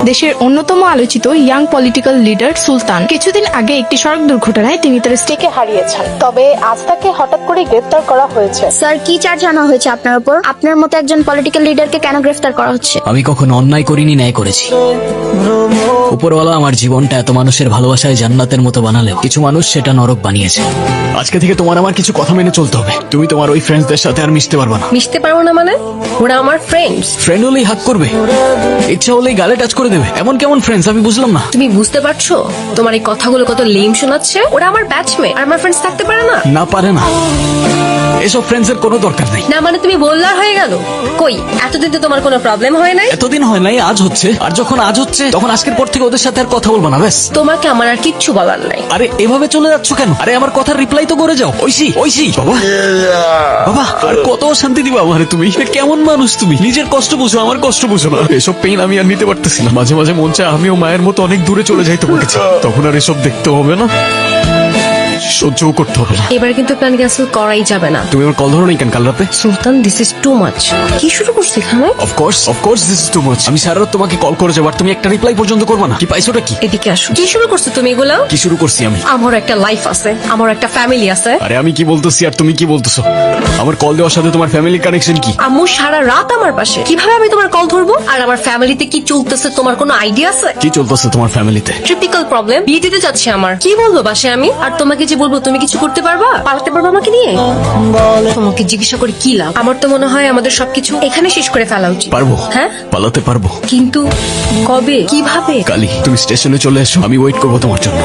দেশের অন্যতম আলোচিত ইয়াং পলিটিক্যাল লিডার সুলতান কিছুদিন আগে একটি সড়ক দুর্ঘটনায় তিনি তার স্ত্রীকে হারিয়েছেন। তবে আজ তাকে হঠাৎ করে গ্রেফতার করা হয়েছে। স্যার, কি চার্জ আনা হয়েছে আপনার উপর? আপনার মতো একজন পলিটিক্যাল লিডারকে কেন গ্রেফতার করা হচ্ছে? আমি কখনো অন্যায় করিনি, ন্যায় করেছি। উপরওয়ালা আমার জীবনটা এত মানুষের ভালোবাসায় জান্নাতের মতো বানালেও কিছু মানুষ সেটা নরক বানিয়েছে। আজকে থেকে তোমার আমার কিছু কথা মেনে চলতে হবে। তুমি তোমার ওই ফ্রেন্ডসদের সাথে আর মিশতে পারবে না। মিশতে পারবো না মানে? ওরা আমার ফ্রেন্ডস। ফ্রেন্ড হলেই হাক করবে, ইচ্ছা হলেই গালে টাচ করে দেবে। এমন কেমন ফ্রেন্ডস আমি বুঝলাম না। তুমি বুঝতে পারছো তোমার এই কথাগুলো কত লেম শোনাচ্ছে? ওরা আমার ব্যাচমেট আর আমার ফ্রেন্ডস থাকতে পারে না? না পারে না, এসব ফ্রেন্ডস এর কোনো দরকার নেই। না মানে তুমি বললার হয়ে গেল? কই এতদিন তো তোমার কোনো প্রবলেম হয় নাই। এতদিন হয় নাই, আজ হচ্ছে। আর যখন আজ হচ্ছে তখন আজকের পর থেকে ওদের সাথে আর কথা বলবো না, ব্যাস। তোমাকে আমার আর কিচ্ছু বলার নাই। আরে এভাবে চলে যাচ্ছ কেন? আরে আমার কথার রিপ্লাই তো করে যাও। ঐশী, ঐশী, বাবা বাবা, আর কত শান্তি দিবা আমারে তুমি? কেমন মানুষ তুমি? নিজের কষ্ট বুঝো, আমার কষ্ট বুঝো না। এসব পেইন আমি আর নিতে পারতেছি না। মাঝে মাঝে মন চায় আমিও মায়ের মতো অনেক দূরে চলে যাই তোমাকে ছেড়ে। তখন আর এসব দেখতে হবে না, সহ্যও করতে হবে না। এবার কিন্তু প্ল্যান ক্যান্সেল করাই যাবে না। তুমি আমার কল ধরো নাই কেন কাল রাতে? সুলতান, দিস ইজ টু মাচ। কি শুরু করছো এখানে? Of course this is too much. আমি সারা রাত তোমাকে কল করে যাবার, তুমি একটা রিপ্লাই পর্যন্ত করবা না। কি পাইছোটা কি? এদিকে আসো। কি শুরু করছো তুমি এগুলো? কি শুরু করছি আমি? আমার একটা লাইফ আছে, আমার একটা ফ্যামিলি আছে। আরে আমি কি বলতেছি আর তুমি কি বলতেছো? আমার কল দেওয়ার সাথে তোমার ফ্যামিলির কানেকশন কি? আম্মু সারা রাত আমার পাশে, কিভাবে আমি তোমার কল ধরবো? আর আমার ফ্যামিলিতে কি চলতেছে তোমার কোনো আইডিয়া আছে? কি চলতেছে তোমার ফ্যামিলিতে? ট্রিপিক্যাল প্রবলেম। বিয়ে দিতে যাচ্ছে আমার, কি বলবো বাসে আমি? আর তোমাকে যে বলবো তুমি কিছু করতে পারবা, পালাতে পারবা আমাকে নিয়ে? তোমাকে জিজ্ঞাসা করে কি লাভ? আমার তো মনে হয় আমাদের সবকিছু এখানে শেষ করে ফেলা উচিত। পারবো, হ্যাঁ পালাতে পারবো, কিন্তু কবে, কিভাবে? কালি তুমি স্টেশনে চলে এসো, আমি ওয়েট করবো তোমার জন্য।